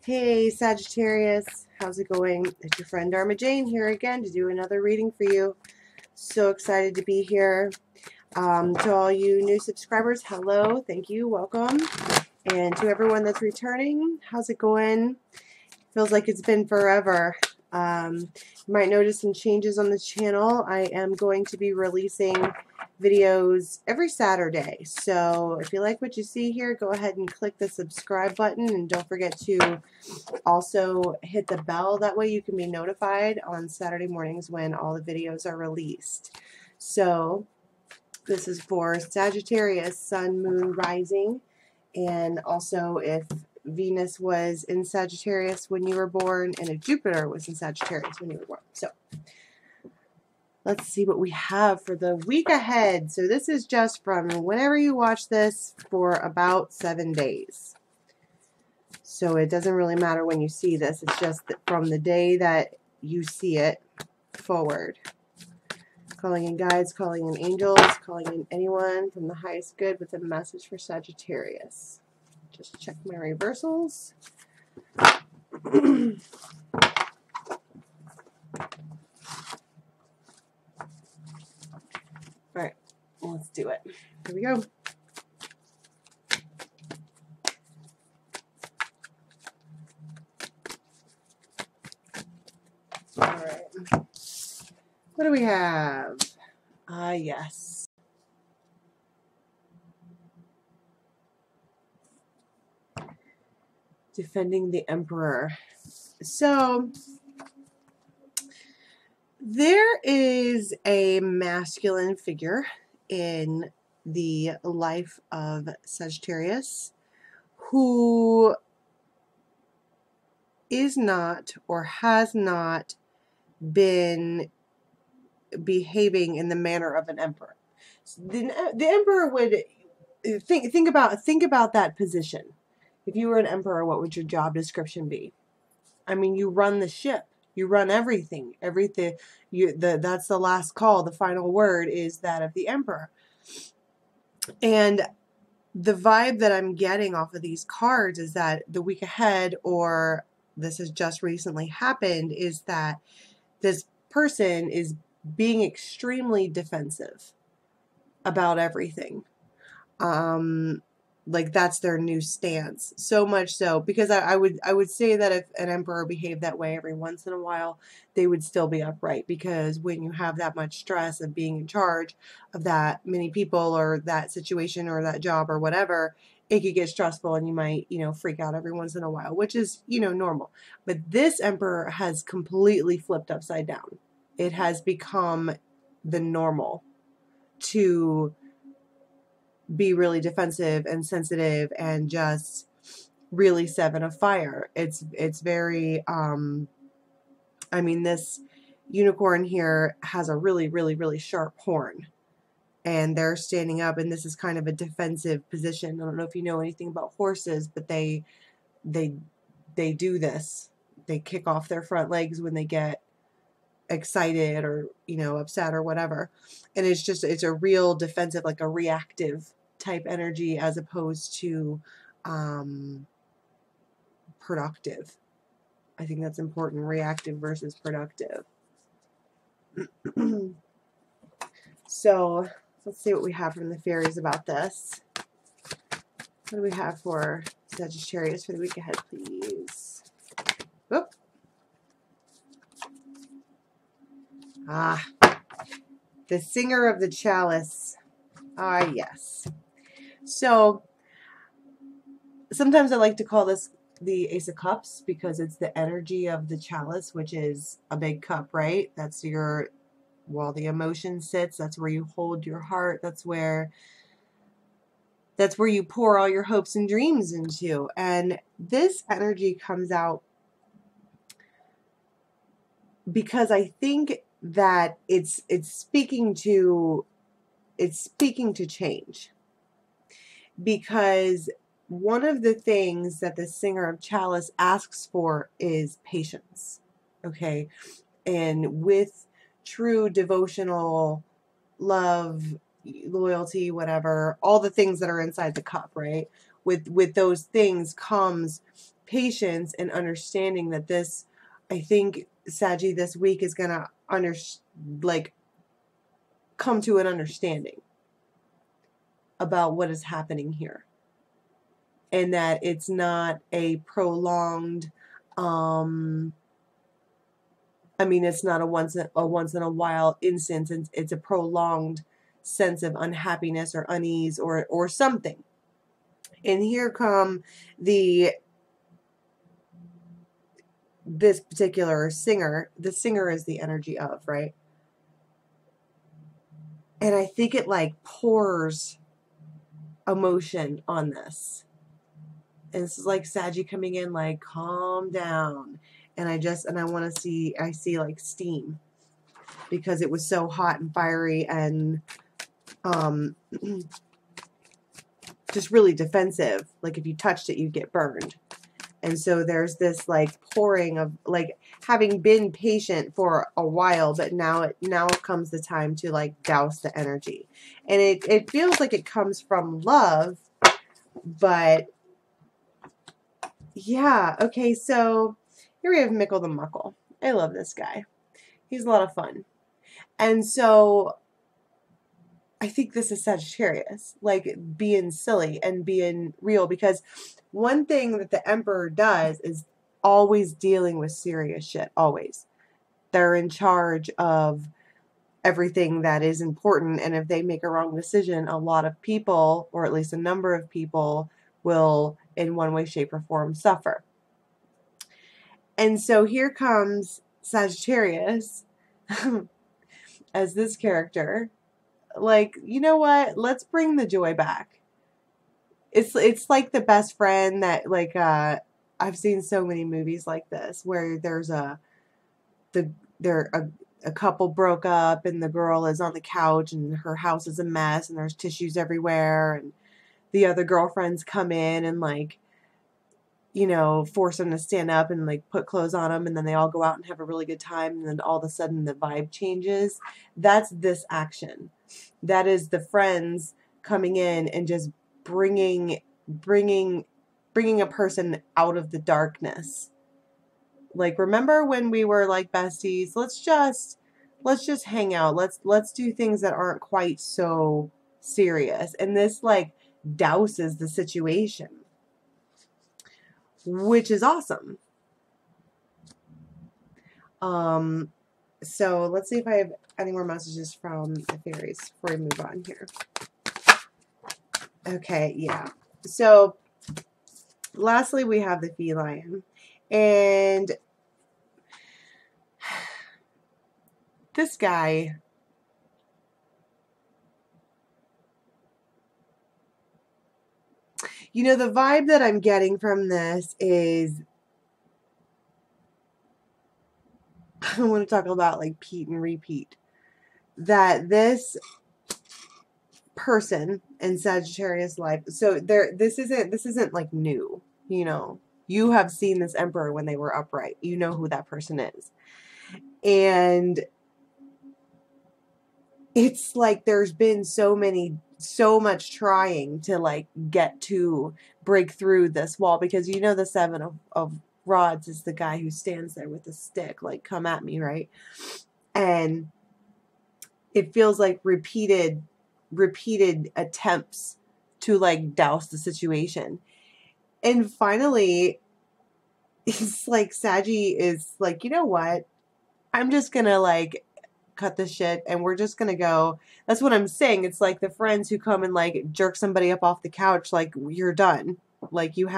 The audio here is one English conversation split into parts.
Hey Sagittarius, how's it going? It's your friend Dharma Jane here again to do another reading for you. So excited to be here. To all you new subscribers, hello, thank you, welcome. And to everyone that's returning, how's it going? Feels like it's been forever. You might notice some changes on the channel. I am going to be releasing videos every Saturday. So if you like what you see here, go ahead and click the subscribe button. And don't forget to also hit the bell. That way you can be notified on Saturday mornings when all the videos are released. So this is for Sagittarius, Sun, Moon, Rising. And also if Venus was in Sagittarius when you were born, and if Jupiter was in Sagittarius when you were born. So let's see what we have for the week ahead. So this is just from whenever you watch this for about 7 days. So it doesn't really matter when you see this. It's just from the day that you see it forward. Calling in guides, calling in angels, calling in anyone from the highest good with a message for Sagittarius. Just check my reversals. All right, let's do it. Here we go. All right. What do we have? Yes. Defending the Emperor. So there is a masculine figure in the life of Sagittarius who is not or has not been behaving in the manner of an emperor. So the emperor would think about that position. If you were an emperor, what would your job description be? I mean, you run the ship. You run everything. That's the last call. The final word is that of the emperor. And the vibe that I'm getting off of these cards is that the week ahead, or this has just recently happened, is that this person is being extremely defensive about everything. Like that's their new stance. So much so, because I would say that if an emperor behaved that way every once in a while, they would still be upright, because when you have that much stress of being in charge of that many people or that situation or that job or whatever, it could get stressful and you might, freak out every once in a while, which is, normal. But this emperor has completely flipped upside down. It has become the normal to be really defensive and sensitive and just really 7 of fire. It's very, I mean, this unicorn here has a really, really, really sharp horn, and they're standing up, and this is kind of a defensive position. I don't know if you know anything about horses, but they do this. They kick off their front legs when they get excited or, upset or whatever. And it's a real defensive, like a reactive type energy, as opposed to productive. I think that's important. Reactive versus productive. So let's see what we have from the fairies about this. What do we have for Sagittarius for the week ahead, please? Whoop. The singer of the chalice. Yes. So sometimes I like to call this the Ace of Cups, because it's the energy of the chalice, which is a big cup, right? That's the emotion sits. That's where you hold your heart. That's where you pour all your hopes and dreams into. And this energy comes out because I think that it's speaking to change. Because one of the things that the singer of chalice asks for is patience. Okay? And with true devotional love, loyalty, whatever, all the things that are inside the cup, right? with those things comes patience and understanding that this, I think, Saggy, this week is gonna come to an understanding about what is happening here, and that it's not a prolonged, it's not a once in a while instance. It's a prolonged sense of unhappiness or unease or something. And here come this particular singer. The singer is the energy of, right? And I think it like pours emotion on this. And this is like Saggy coming in like, calm down. And I want to see, I see like steam, because it was so hot and fiery and just really defensive. Like if you touched it, you'd get burned. And so there's this like pouring of like having been patient for a while, but now comes the time to like douse the energy. And it feels like it comes from love, but yeah. Okay, so here we have Mickle the Muckle. I love this guy. He's a lot of fun. And so I think this is Sagittarius, like being silly and being real, because one thing that the Emperor does is always dealing with serious shit, always. They're in charge of everything that is important, and if they make a wrong decision, a lot of people, or at least a number of people, will in one way, shape, or form suffer. And so here comes Sagittarius as this character. Like, you know what? Let's bring the joy back. It's like the best friend that, like, I've seen so many movies like this where there's a couple broke up and the girl is on the couch and her house is a mess and there's tissues everywhere, and the other girlfriends come in and, like, you know, force them to stand up and like put clothes on them, and then they all go out and have a really good time, and then all of a sudden the vibe changes. That's this action. That is the friends coming in and just bringing a person out of the darkness. Like, remember when we were like besties? Let's just hang out. Let's do things that aren't quite so serious. And this like douses the situation, which is awesome. So let's see if I have any more messages from the fairies before we move on here. Okay, yeah. So lastly, we have the feline. And this guy, you know, the vibe that I'm getting from this is, I want to talk about like Pete and repeat, that this person in Sagittarius life, so this isn't like new, you know, you have seen this Emperor when they were upright, you know who that person is. And it's like there's been so much trying to like get to break through this wall, because you know the Seven of Rods is the guy who stands there with a stick like, come at me, right? And it feels like repeated attempts to like douse the situation. And finally it's like Saggy is like, you know what, I'm just gonna like cut the shit and we're just gonna go. That's what I'm saying. It's like the friends who come and like jerk somebody up off the couch, like, you're done, like you're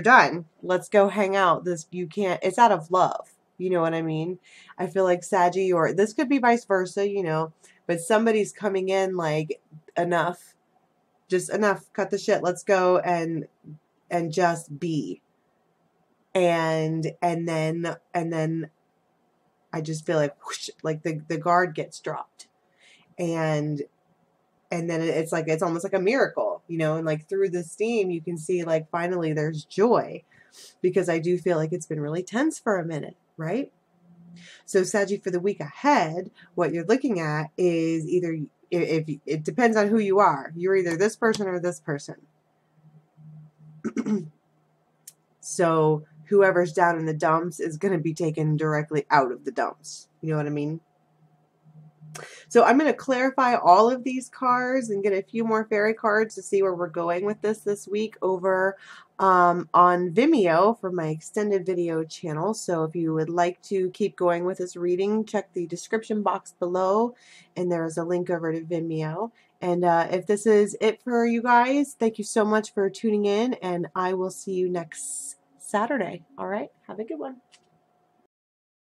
done, let's go hang out. You can't, it's out of love, you know what I mean? I feel like Saggy, or this could be vice versa, you know, but somebody's coming in like, enough, just enough, cut the shit, let's go and just be. And then I just feel like whoosh, like the guard gets dropped, and then it's like, it's almost like a miracle, you know, and like through the steam you can see like finally there's joy, because I do feel like it's been really tense for a minute, right? So Saggy, for the week ahead, what you're looking at is either if it depends on who you are. You're either this person or this person. So whoever's down in the dumps is going to be taken directly out of the dumps. You know what I mean? So I'm going to clarify all of these cards and get a few more fairy cards to see where we're going with this week over on Vimeo for my extended video channel. So if you would like to keep going with this reading, check the description box below, and there is a link over to Vimeo. And if this is it for you guys, thank you so much for tuning in, and I will see you next Saturday. All right, have a good one.